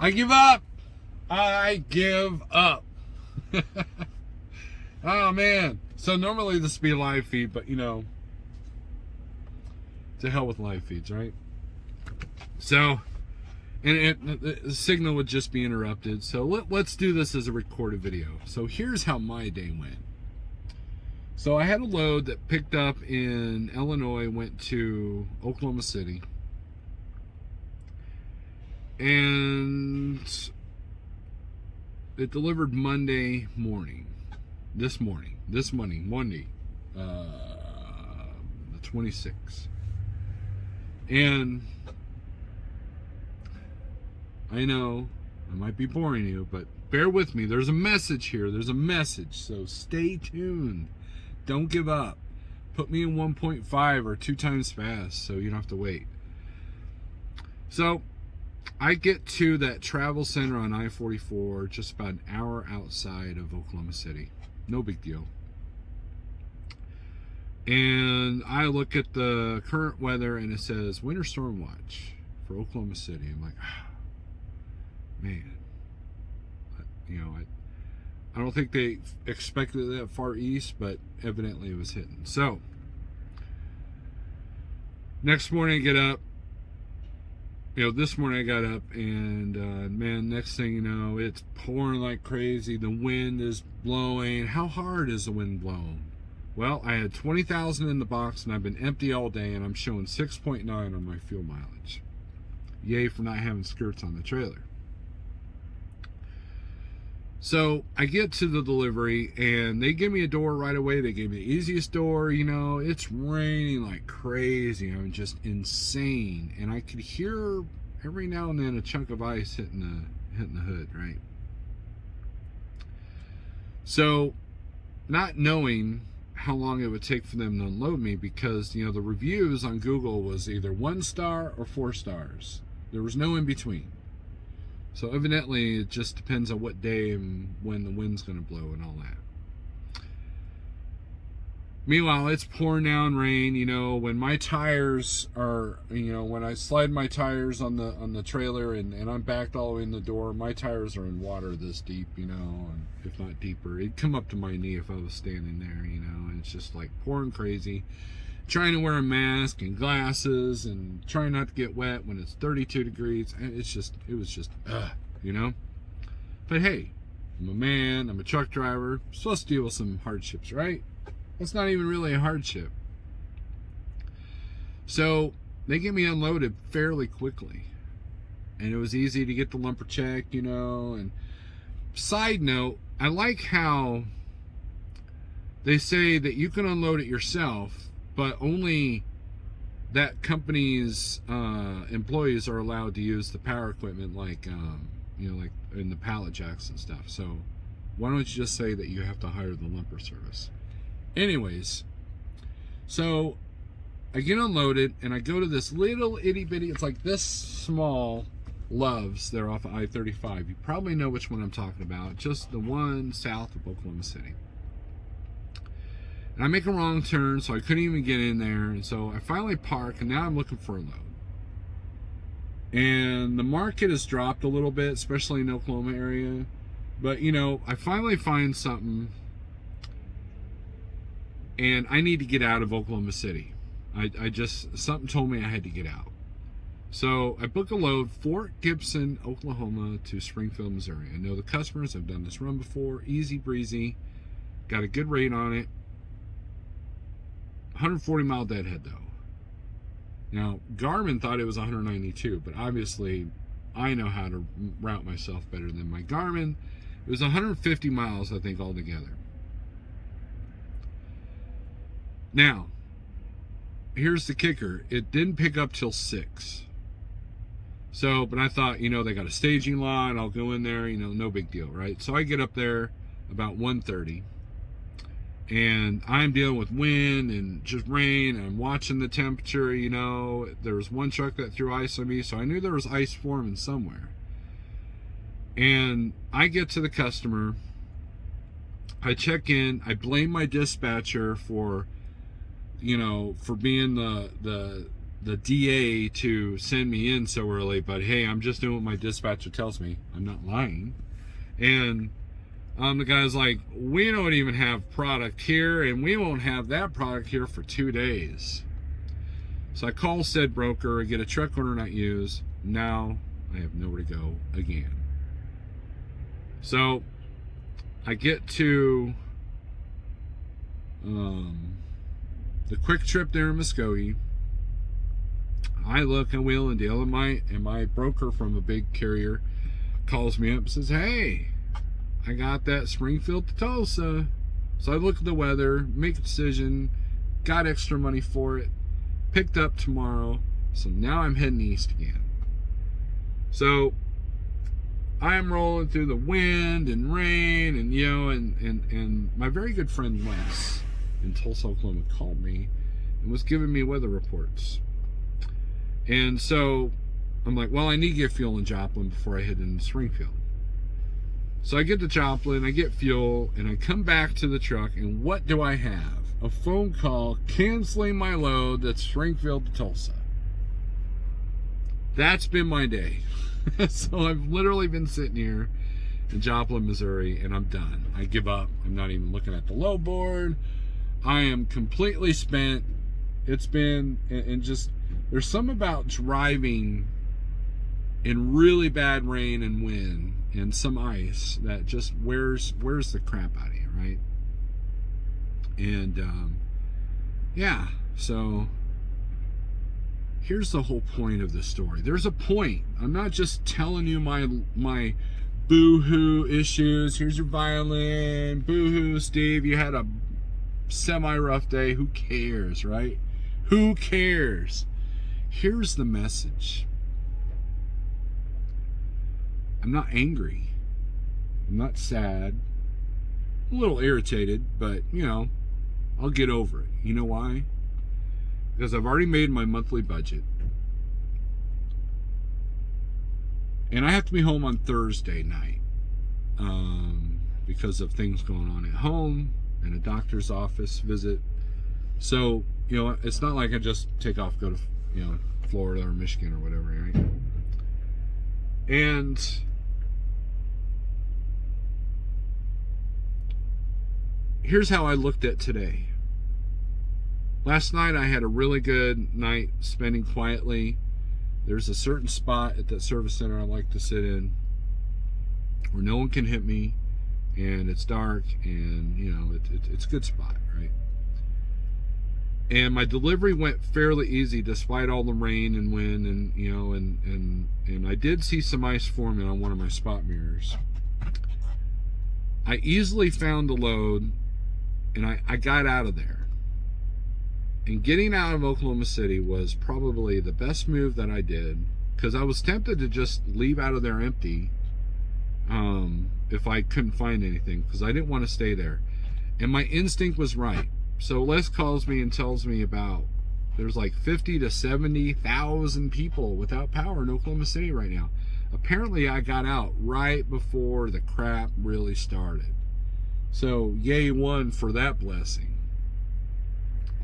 I give up. I give up. Oh, man. So normally this would be a live feed, but, to hell with live feeds, right? So, and the signal would just be interrupted. So let's do this as a recorded video. So here's how my day went. So I had a load that picked up in Illinois, went to Oklahoma City. And it delivered Monday morning. This morning, Monday, the 26th. And I know I might be boring you, but bear with me. There's a message here. There's a message. So stay tuned. Don't give up. Put me in 1.5 or 2 times fast so you don't have to wait. So I get to that travel center on I-44 just about an hour outside of Oklahoma City. No big deal. And I look at the current weather and it says winter storm watch for Oklahoma City. I'm like, man, I don't think they expected it that far east, but evidently it was hitting. So next morning I get up. This morning I got up and man, next thing you know, it's pouring like crazy. The wind is blowing. How hard is the wind blowing? Well, I had 20,000 in the box and I've been empty all day and I'm showing 6.9 on my fuel mileage. Yay for not having skirts on the trailer. So I get to the delivery and they give me a door right away. They gave me the easiest door. It's raining like crazy. I'm just insane. And I could hear every now and then a chunk of ice hitting the hood, right? So not knowing how long it would take for them to unload me, because the reviews on Google was either 1 star or 4 stars. There was no in between. So evidently it just depends on what day and when the wind's going to blow and all that. Meanwhile, it's pouring down rain. When my tires are, when I slide my tires on the trailer and I'm backed all the way in the door, my tires are in water this deep, and if not deeper. It'd come up to my knee if I was standing there, and it's just like pouring crazy. Trying to wear a mask and glasses and trying not to get wet when it's 32 degrees. And it was just, But hey, I'm a man, I'm a truck driver, I'm supposed to deal with some hardships, right? That's not even really a hardship. So they get me unloaded fairly quickly. And it was easy to get the lumper check, And side note, I like how they say that you can unload it yourself, but only that company's employees are allowed to use the power equipment, like like in the pallet jacks and stuff. So why don't you just say that you have to hire the lumper service? Anyways, so I get unloaded and I go to this little itty bitty, it's like this small Love's there off of I-35. You probably know which one I'm talking about, just the one south of Oklahoma City. And I make a wrong turn, so I couldn't even get in there. And so I finally park, and now I'm looking for a load. And the market has dropped a little bit, especially in the Oklahoma area. But, I finally find something, and I need to get out of Oklahoma City. Something told me I had to get out. So I book a load, Fort Gibson, Oklahoma to Springfield, Missouri. I know the customers. I've done this run before. Easy breezy. Got a good rate on it. 140-mile deadhead, though. Now, Garmin thought it was 192, but obviously I know how to route myself better than my Garmin. It was 150 miles, I think, altogether. Now, here's the kicker. It didn't pick up till 6. So, but I thought, they got a staging lot. I'll go in there, no big deal, right? So I get up there about 1:30. And I'm dealing with wind and just rain, and I'm watching the temperature, There was one truck that threw ice on me, so I knew there was ice forming somewhere. And I get to the customer, I check in, I blame my dispatcher for being the the DA to send me in so early, but hey, I'm just doing what my dispatcher tells me. I'm not lying. And the guy's like, we don't even have product here, and we won't have that product here for 2 days. So I call said broker, I get a truck order not used. Now I have nowhere to go again. So I get to the Quick Trip there in Muskogee. I look in Wheelendale, and my broker from a big carrier calls me up and says, hey, I got that Springfield to Tulsa. So I look at the weather, make a decision, got extra money for it, picked up tomorrow. So now I'm heading east again. So I'm rolling through the wind and rain, and and my very good friend Wes in Tulsa, Oklahoma called me and was giving me weather reports. And so I'm like, well, I need to get fuel in Joplin before I head into Springfield. So I get to Joplin, I get fuel, and I come back to the truck, and what do I have? A phone call canceling my load that's Springfield to Tulsa. That's been my day. So I've literally been sitting here in Joplin, Missouri, and I'm done. I give up. I'm not even looking at the load board. I am completely spent. It's been, and just, there's something about driving in really bad rain and wind and some ice that just wears the crap out of you, right? And yeah, so here's the whole point of this story. There's a point. I'm not just telling you my boo-hoo issues. Here's your violin. Boo-hoo, Steve. You had a semi-rough day. Who cares, right? Who cares? Here's the message. I'm not angry. I'm not sad. I'm a little irritated, but, I'll get over it. You know why? Because I've already made my monthly budget. And I have to be home on Thursday night because of things going on at home and a doctor's office visit. So, it's not like I just take off, go to, Florida or Michigan or whatever, right? And here's how I looked at today. Last night I had a really good night spending quietly. There's a certain spot at that service center I like to sit in where no one can hit me, and it's dark, and it's a good spot, right? And my delivery went fairly easy despite all the rain and wind, and I did see some ice forming on one of my spot mirrors. I easily found the load, and I got out of there. And getting out of Oklahoma City was probably the best move that I did, because I was tempted to just leave out of there empty if I couldn't find anything, because I didn't want to stay there. And my instinct was right. So Les calls me and tells me about there's like 50 to 70,000 people without power in Oklahoma City right now. Apparently I got out right before the crap really started. So yay one for that blessing.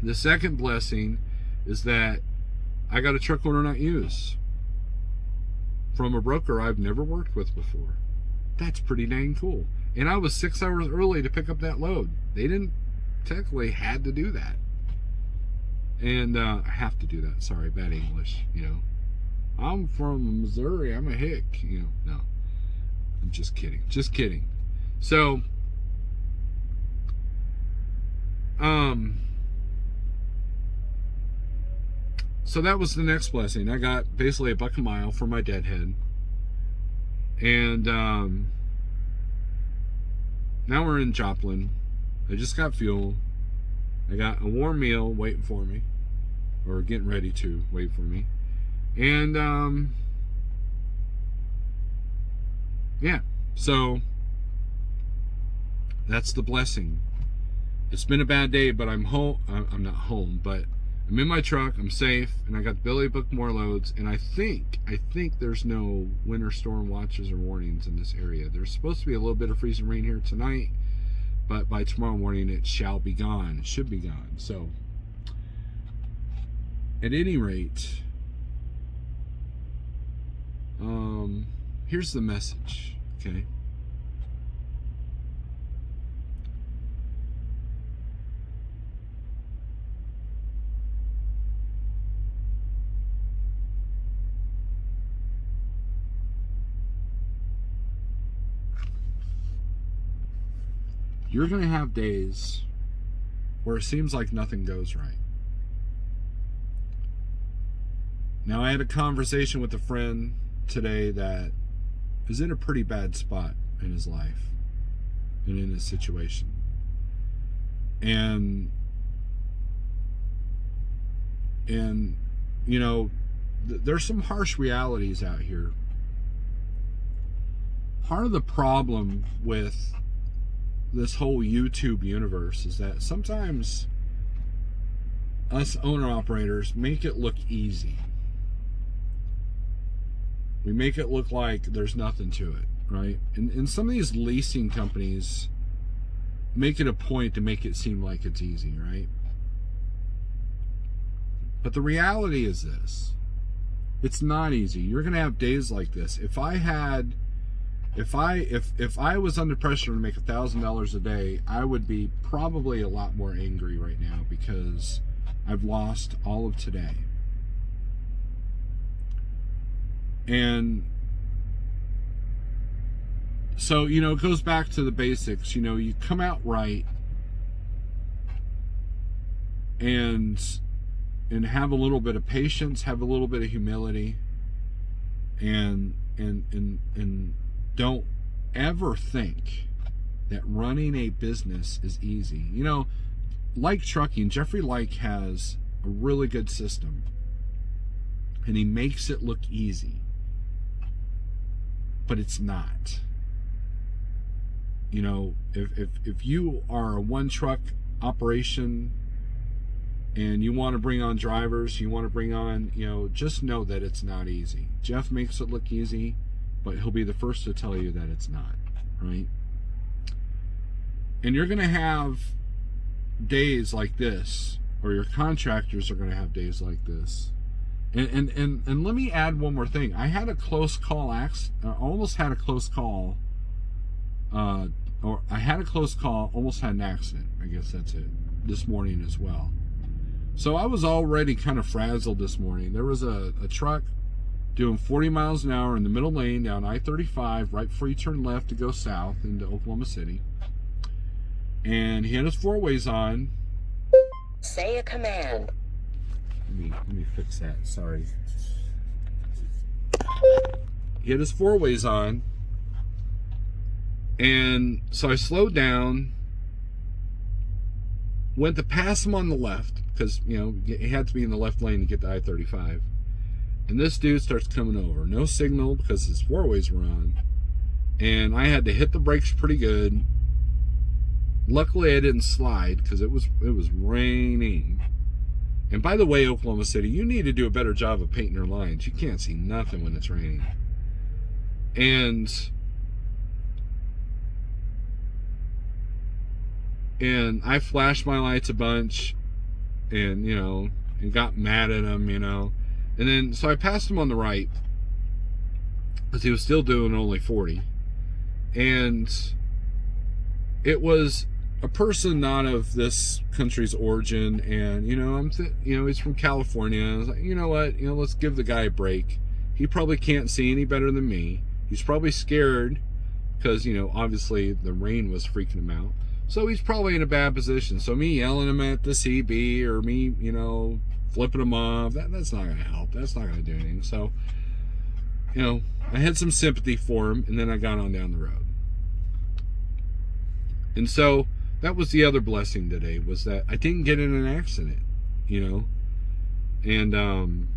The second blessing is that I got a truck order not used from a broker I've never worked with before. That's pretty dang cool. And I was 6 hours early to pick up that load. They didn't technically had to do that. And I have to do that. Sorry, bad English. I'm from Missouri. I'm a hick. No. I'm just kidding. Just kidding. So, so that was the next blessing. I got basically $1 a mile for my deadhead. And now we're in Joplin. I just got fuel. I got a warm meal waiting for me, or getting ready to wait for me. And yeah, so that's the blessing. It's been a bad day, but I'm home. I'm not home, but I'm in my truck. I'm safe, and I got Billy booked more loads. And I think there's no winter storm watches or warnings in this area. There's supposed to be a little bit of freezing rain here tonight, but by tomorrow morning it shall be gone. It should be gone. So at any rate, here's the message, okay? You're going to have days where it seems like nothing goes right. Now, I had a conversation with a friend today that is in a pretty bad spot in his life and in his situation. And you know, there's some harsh realities out here. Part of the problem with this whole YouTube universe is that sometimes us owner operators make it look easy. We make it look like there's nothing to it, right? And some of these leasing companies make it a point to make it seem like it's easy, right? But the reality is this: it's not easy. You're going to have days like this. If I was under pressure to make $1,000 a day, I would be probably a lot more angry right now because I've lost all of today. And so, you know, it goes back to the basics. You know, you come out right and have a little bit of patience, have a little bit of humility, and don't ever think that running a business is easy. You know, like trucking, Jeffrey Like has a really good system, and he makes it look easy, but it's not. You know, if you are a one truck operation and you want to bring on drivers, you want to bring on, you know, just know that it's not easy. Jeff makes it look easy, but he'll be the first to tell you that it's not, right? And you're going to have days like this, or your contractors are going to have days like this. And let me add one more thing. I had a close call, almost had a close call, almost had an accident. I guess that's it, this morning as well. So I was already kind of frazzled this morning. There was a truck doing 40 miles an hour in the middle lane down I-35 right before you turn left to go south into Oklahoma City. And he had his four-ways on. Say a command. Let me fix that. Sorry. He had his four-ways on. And so I slowed down, went to pass him on the left, because, you know, he had to be in the left lane to get to I-35. And this dude starts coming over. No signal because his four-ways were on. And I had to hit the brakes pretty good. Luckily, I didn't slide because it was raining. And by the way, Oklahoma City, you need to do a better job of painting your lines. You can't see nothing when it's raining. And I flashed my lights a bunch, and, you know, and got mad at him, you know. And then, so I passed him on the right, because he was still doing only 40. And it was a person not of this country's origin, and, you know, he's from California. I was like, you know what, you know, let's give the guy a break. He probably can't see any better than me. He's probably scared, because, you know, obviously the rain was freaking him out. So he's probably in a bad position. So me yelling him at the CB, or me, you know, flipping him off, that's not going to help. That's not going to do anything. So, you know, I had some sympathy for him, and then I got on down the road. And so that was the other blessing today, was that I didn't get in an accident, you know. And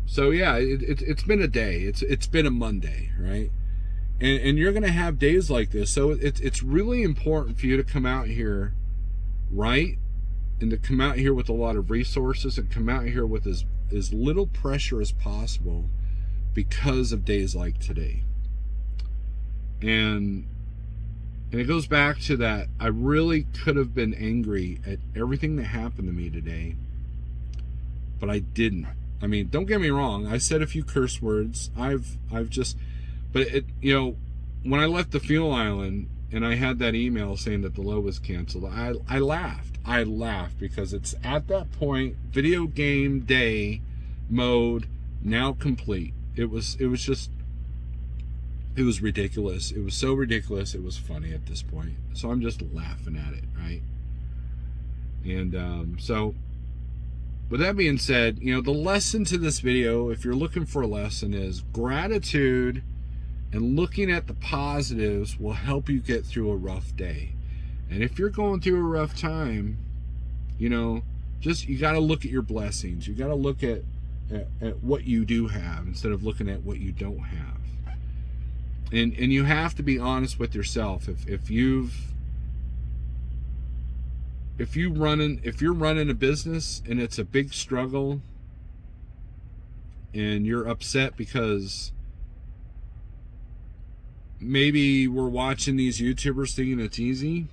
so yeah, it's been a day. It's been a Monday, right? And you're going to have days like this. So it's really important for you to come out here, right? And to come out here with a lot of resources, and come out here with as little pressure as possible, because of days like today. And it goes back to that. I really could have been angry at everything that happened to me today. but I didn't. I mean, don't get me wrong. I said a few curse words. I've just, but it, you know, when I left the fuel island and I had that email saying that the load was canceled, I laughed. I laughed because it's at that point, video game day mode now complete. It was ridiculous. It was so ridiculous. It was funny at this point. So I'm just laughing at it, right? And so, with that being said, you know, the lesson to this video, if you're looking for a lesson, is gratitude and looking at the positives will help you get through a rough day. And if you're going through a rough time, you know, just, you got to look at your blessings. You got to look at what you do have instead of looking at what you don't have. And you have to be honest with yourself. If you're running a business and it's a big struggle and you're upset because maybe we're watching these YouTubers thinking it's easy,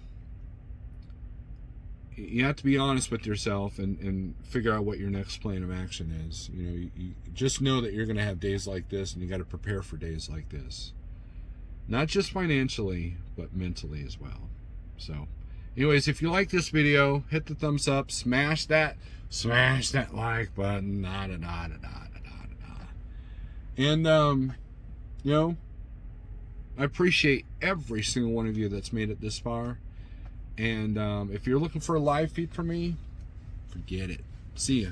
you have to be honest with yourself and figure out what your next plan of action is. You know, you just know that you're going to have days like this, and you got to prepare for days like this. Not just financially, but mentally as well. So, anyways, if you like this video, hit the thumbs up, smash that like button, and you know, I appreciate every single one of you that's made it this far. And if you're looking for a live feed from me, forget it. See ya.